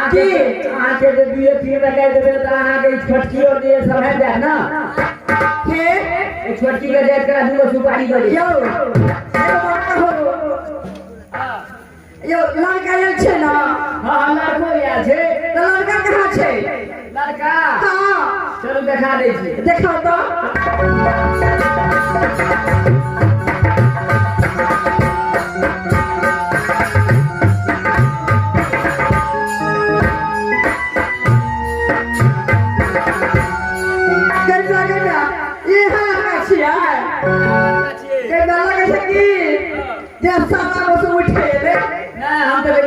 आके दे दिए तीन लगा देबे त अहाँ के छोटकी और दे सब है जाए ना के एक छोटकी के दे करा दूगो सुपारी दे यो यो लड़का आयल छे ना हां लड़को आयल छे तो लड़का कहाँ छे लड़का हां चलो दिखा दे छी दिखाओ तो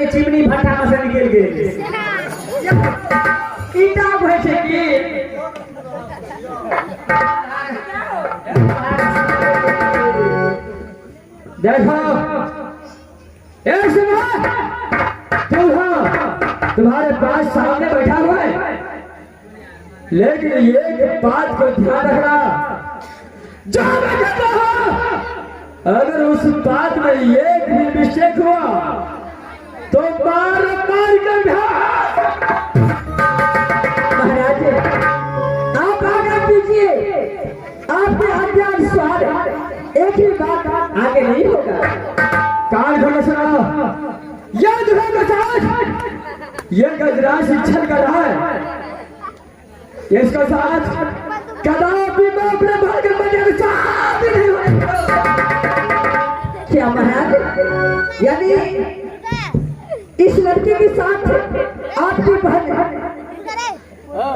चिमनी भट्टा में से निकल गए ईटा भए छै की देखो एक सुनो तुम्हारे पास सामने बैठा हुआ है लेकिन एक बात को ध्यान रखना जो मैं कहता हूं अगर उस बात में एक भी मिस्टेक हुआ तो मार मार कर महाराज आप आगे कीजिए आपके आज्ञा अनुसार एक ही बात आगे नहीं होगा कान खोलो सुनो याद रखो साथ ये गजराज छल कर रहा है इसका साथ कदापि मैं अपने भाई के बने साथ नहीं होगा क्या महाराज यानी इस लड़के के साथ आपकी बहन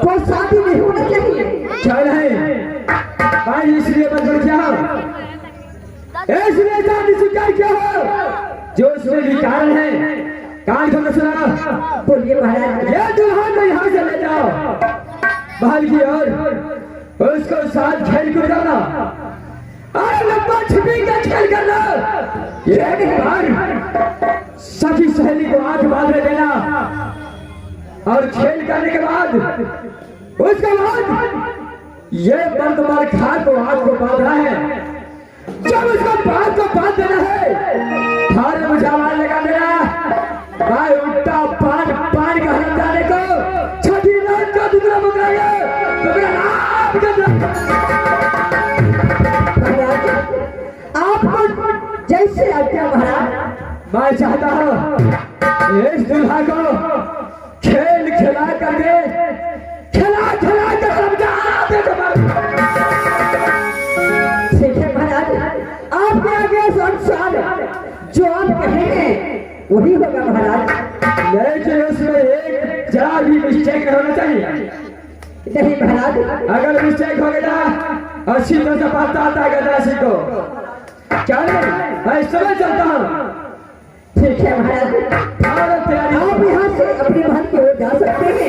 को शादी नहीं होना चाहिए चल है भाई इसलिए बदल जाओ इसलिए शादी स्वीकार किया हो जो इसमें भी कारण है कान खोलो सुना बोलिए महाराज ये दुल्हन को यहाँ से ले जाओ बाहर की ओर उसको साथ खेल कर जाना और लंबा छिपी का खेल करना ये बार सखी सहेली को आंख बांधने देना और खेल करने के बाद उसके बाद ये बंद मार खा को आंख को बांधना है जब उसको बांध को बांध देना है थारे मुझे आवाज लगा देना भाई उल्टा पान पान का हल जाने को छठी रात का दूसरा बुकराया तो मेरा नाम आपको जैसे आज्ञा महाराज मैं चाहता हूँ इस दुल्हा को खेल खिला करके खिला खिला कर समझा दे ठीक है महाराज आपके आगे अनुसार जो आप कहेंगे वही होगा महाराज लेकिन उसमें एक जरा भी मिस्टेक नहीं होना चाहिए नहीं महाराज अगर मिस्टेक हो गया अच्छी तरह से पता आता है गदरासी को क्या नहीं मैं समय चलता हूँ ठीक है महाराज आप यहाँ से अपनी बहन की ओर जा सकते हैं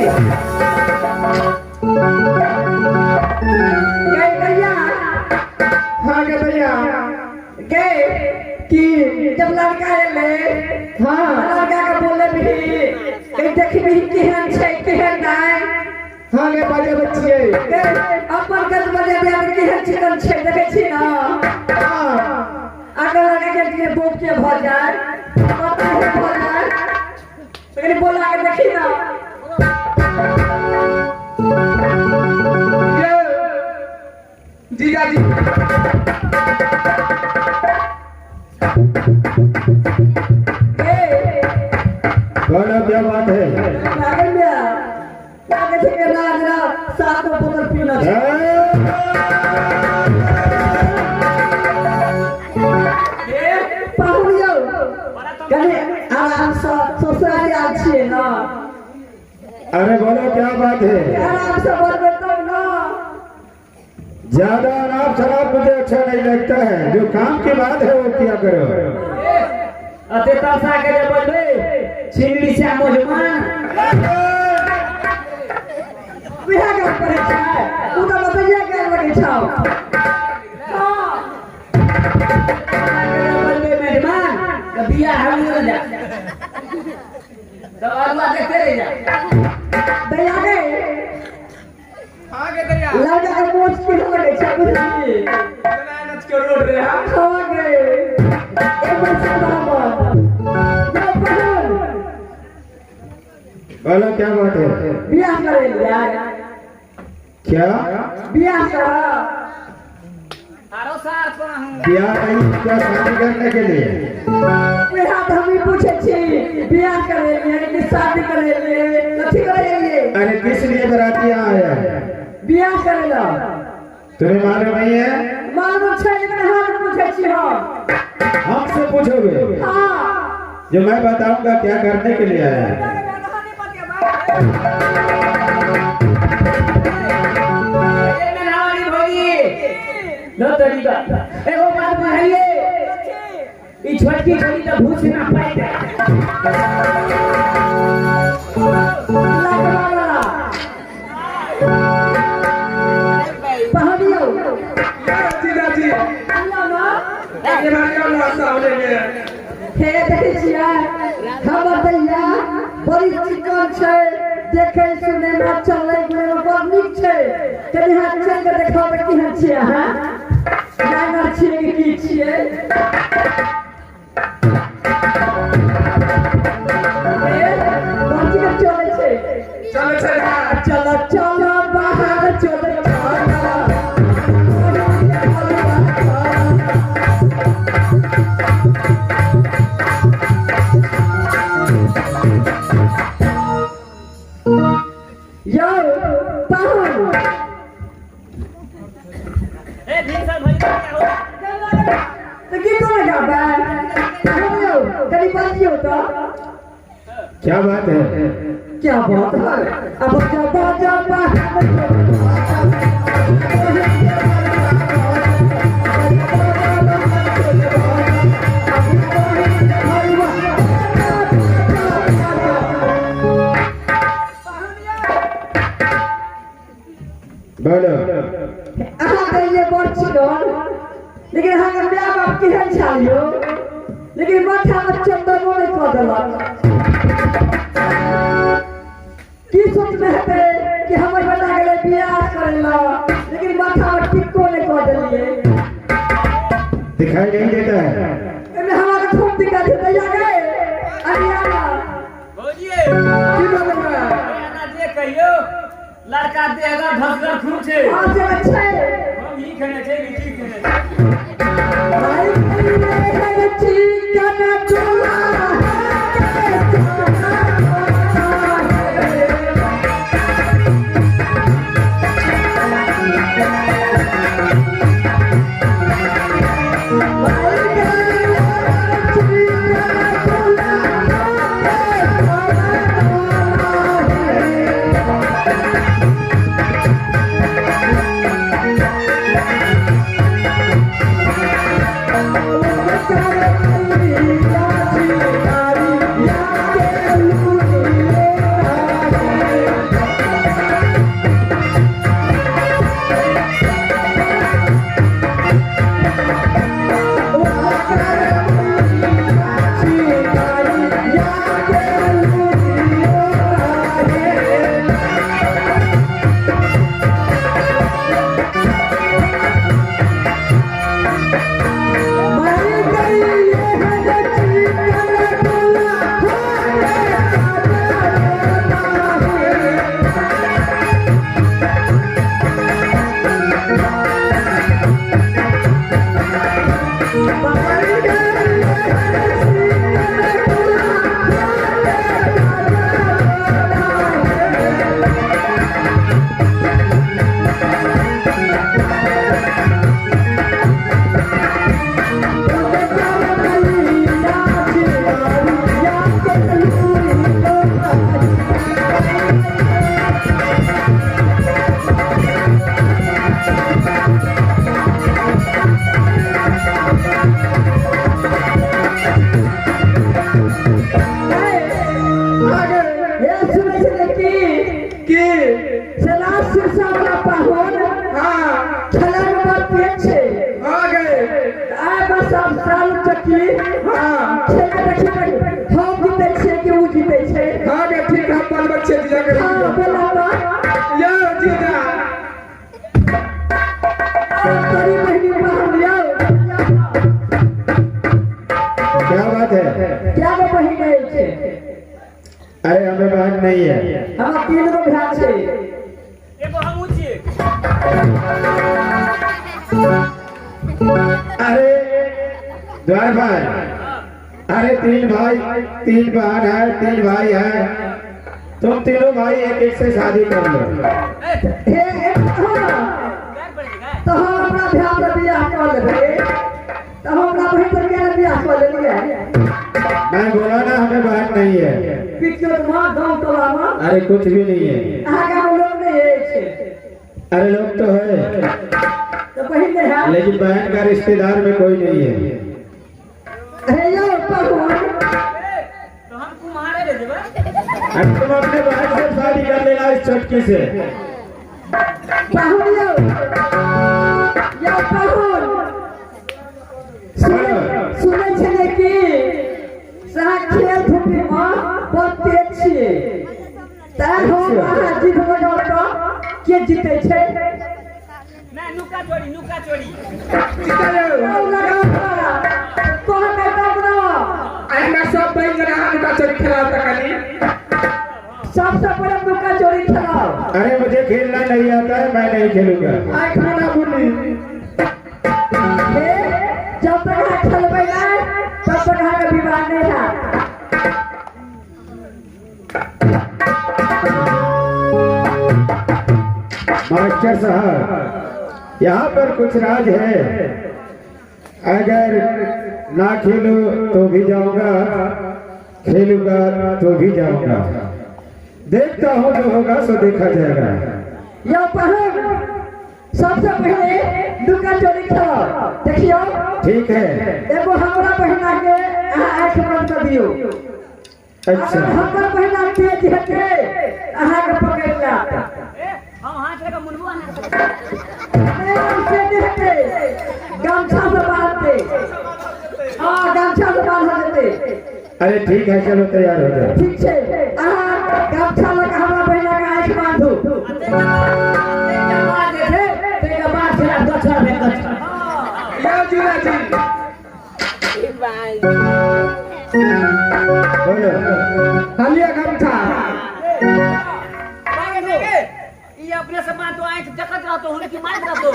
गए भैया हाँ गए भैया गए कि जब लड़का ले हाँ लड़का का बोले भी कहीं देखी भी केहन छै केहन नहीं हाँ गए बजे बच्चिए अपन गज बजे भी आगे केहन चिकन छै देखे छी ना हाँ अगर लड़का के बोप के भर जाए पता है भर जाए लेकिन बोला के देखी ना जीजा जी बोलो क्या बात है लागे थे कि राजरा साथ में बोतल पीना पाहुलियो कने आराम से ससुराल आल छिए ना अरे बोलो क्या बात है आराम से बोलबे तब ना ज्यादा आराम शराब मुझे अच्छा नहीं लगता है जो काम की बात है वो किया करो अते तसा के जब बोले छिंगली से मोजमान बिहा का करे छै तू तो बतैया के लगे छाओ हां बोले मेहमान बिया हम जा तो अल्लाह देखते रह जा दया गए आगे दया लड़का का मोच के लगे छै बुझली नाच के रोड रे हां खा गए एक बार से बराबर बोलो क्या बात है? ब्याह करे यार, क्या ब्याह करो। ब्याह नहीं, क्या शादी करने के लिए? मेरा तो हम ही पूछे छी, ब्याह करे यानी कि शादी करे कथी करे ये? अरे किस लिए बराती यहाँ आया है? ब्याह करे ला। तुम्हें मालूम नहीं है? मालूम छे लेकिन हम पूछे छी हम। हमसे पूछोगे? हाँ। जो मैं बताऊंगा क्या करने के लिए आया है। न तरीका एगो बात कहिए, ई छोटकी छोरी तो भूत से ना पाई दे। पहाड़ियो जीजा जी अल्लाह ना ये बात का सामने में हे देखै छियै हमर दैया बड़ी चिकन छै, देखे सुने में चले में बड़ नीक छै। कनी हाथ चल के देखाबे केहन छियै अहाँ? जानवर छियै कि की छियै? चले छै चलो चलो चलो चलो बाहर चलो यो बाहर तो की कोन गाबा यो कभी बाजी होता? क्या बात है? क्या बात है? अब जब जब बोलो। अहाँ कहिए बड़ चिकन, लेकिन अहाँके माय बाप केहन छालियो, लेकिन माथा में चंदनो नहीं कऽ देलक। की सोचने हेतै कि हमर बेटा गेलै बियाह करे ला, लेकिन माथा में टिक्को नहीं कऽ देलिए। दिखाई नहीं देता है? एमे हमारा खूब दिक्कत है दैया गए अनियाना की बात है? लड़का देगा धसगर खूब छे आज छै हम ही खेने छे लिट्टी खेने छे भाई ये चिकन चोला अरे हमें बहन नहीं है। हम 3 गो भाई छे एगो हम ऊँची अरे द्वार भाई, अरे 3 भाई 3 बहन है, 3 भाई है, तुम तीनों भाई एक एक से शादी कर लो। हे तो हम अपना ध्यान से बियाह कर लेबे, तो हम अपना बहन से बियाह कर लेंगे। मैं बोला ना हमें बहन नहीं है। पीछे मां गांव टोला में अरे कुछ भी नहीं है। आगे हम लोग नहीं है छे, अरे लोग तो है, तो बहन नहीं है। लेकिन बहन का रिश्तेदार में कोई नहीं है। हे यो पहुन तो हम कुम्हारे दे देबे अब तुम अपने बहन से शादी कर लेना इस चटकी से। पहुन यो पहुन सुने छले कि सहा खेल धूपी में बहुत तेज छिए, तार हो आहा जीत लगाओ तो के जीते छे ना नुका चोरी लगाओ तो हम कहता बना आइना सब भाई जना हम का चोरी खेला तकनी सबसे बड़ा नुका चोरी खेलाओ। अरे मुझे खेलना नहीं आता है, मैं नहीं खेलूंगा। आई खाना बुनी जब तक यहाँ खेलबै ना तब तक यहाँ का विवाह नहीं था। मास्टर साहब, यहाँ पर कुछ राज है, अगर ना खेलो तो भी जाऊंगा, खेलूंगा तो भी जाऊंगा। देखता हूँ जो होगा सो देखा जाएगा। यह पहन सबसे पहले नुका चोरी खेलो, देखियो। ठीक है। एगो हमरा बहिना के अहाँ आँख बंद कर दियो। अच्छा, अगर हमर बहिना तेज हेते अहाँ के पकड़ लात, हम हाथ लगा मुनबुआ ना नहीं से देते गमछा से बांध दे। हां गमछा से बांध देते। अरे ठीक है, चलो तैयार हो जाओ। ठीक छे, अहाँ गमछा लगा हमरा बहिना के आँख बांधू। तेरा बात चला गछा में गछा। या जुला जी बोलो। हलिया गमछा ये अपने से बात तो आँख जकत रहा तो होने की मार रहा तो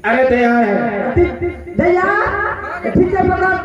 अरे तैयार है। दैया ठीक है पकड़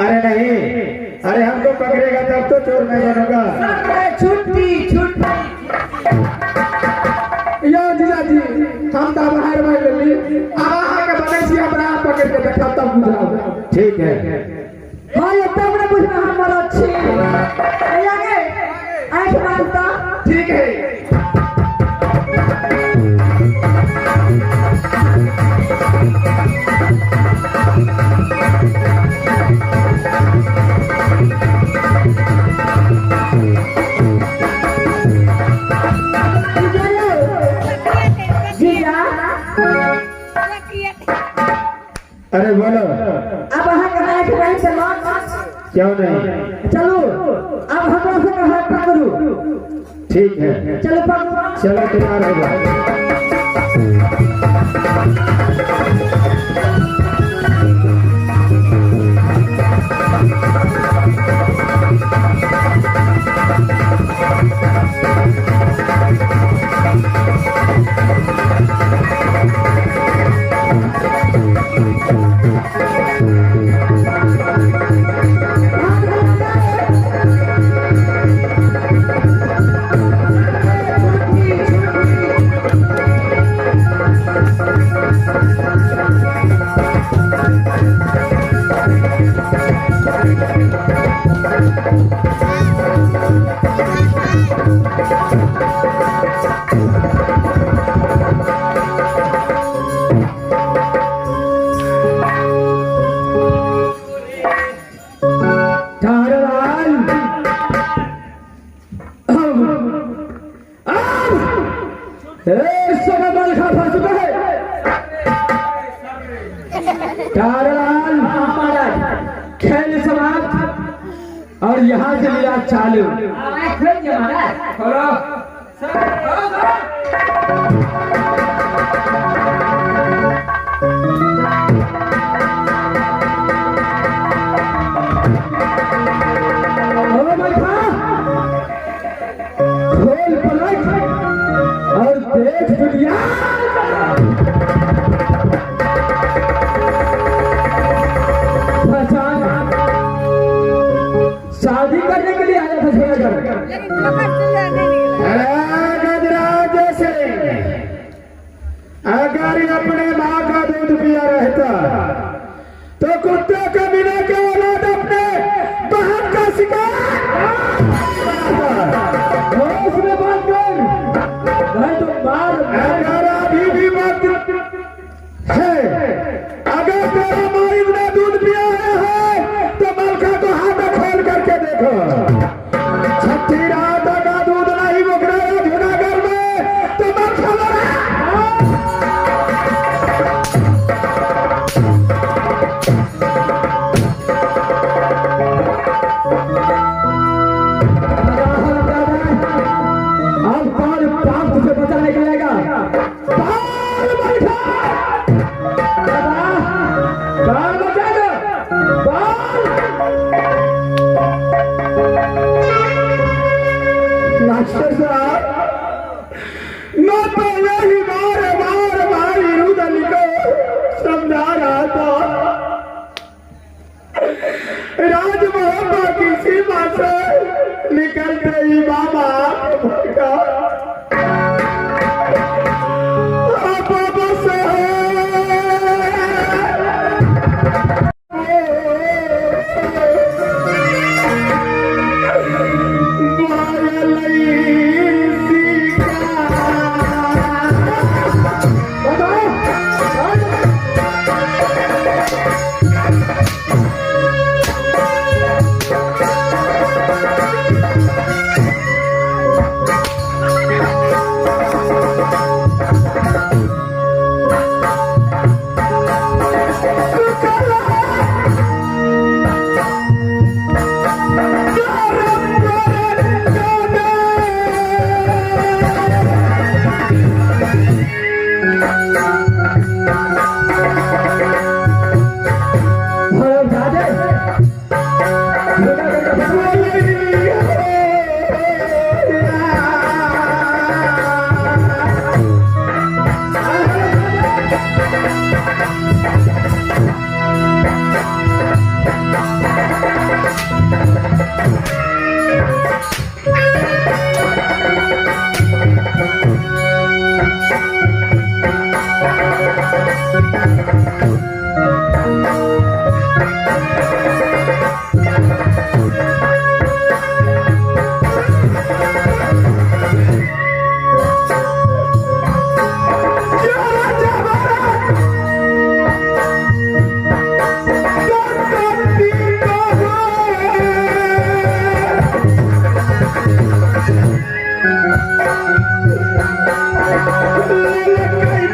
अरे नहीं, अरे हमको पकड़ेगा तब तो चोर मैं बनूंगा। छुट्टी या जीजा जी हम ता बाहर में लेली आहा के बने छी हमरा पकड़ के देखा तब बुझाओ। ठीक है। हाँ ये तब ना बुझना हमारा अच्छी आगे आँख मारता। ठीक है। अरे बोलो। अब वहाँ का आँख वहीं से लौट क्यों नहीं? चलो अब हमरा से हाथ पकड़ू। ठीक है, चलो पकड़ो। चलो तैयार हो जाओ। और यहाँ से लिया चालू। आवाज खोल दिया महाराज। खोलो। खोलो बैठा। खोल पलट और देख दुनिया। पहचान। शादी करने के लिए आया था छोड़ कर। गजराज से अगर अपने माँ का दूध पिया रहता तो कुत्ते का बिना के औलाद अपने बहन का शिकार उसमें बात कर। नहीं तो मार। अगर अभी भी वक्त है, अगर तेरा मालिक ने दूध पिया है तो मलका को हाथ खोल करके देखो। छठी रात का दूध नहीं मुक रहा जूनागढ़ में तो मलका लड़ा। अब कौन पाप तुझे बचा निकलेगा? बाल बैठा। बाल बचाएगा। बाल। मास्टर साहब, मैं पहले ही बार भाई रुदल को समझा रहा था। राज मोहब्बत की सीमा से निकलते ही बाबा भड़का। आप बस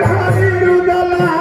भाई रुदला।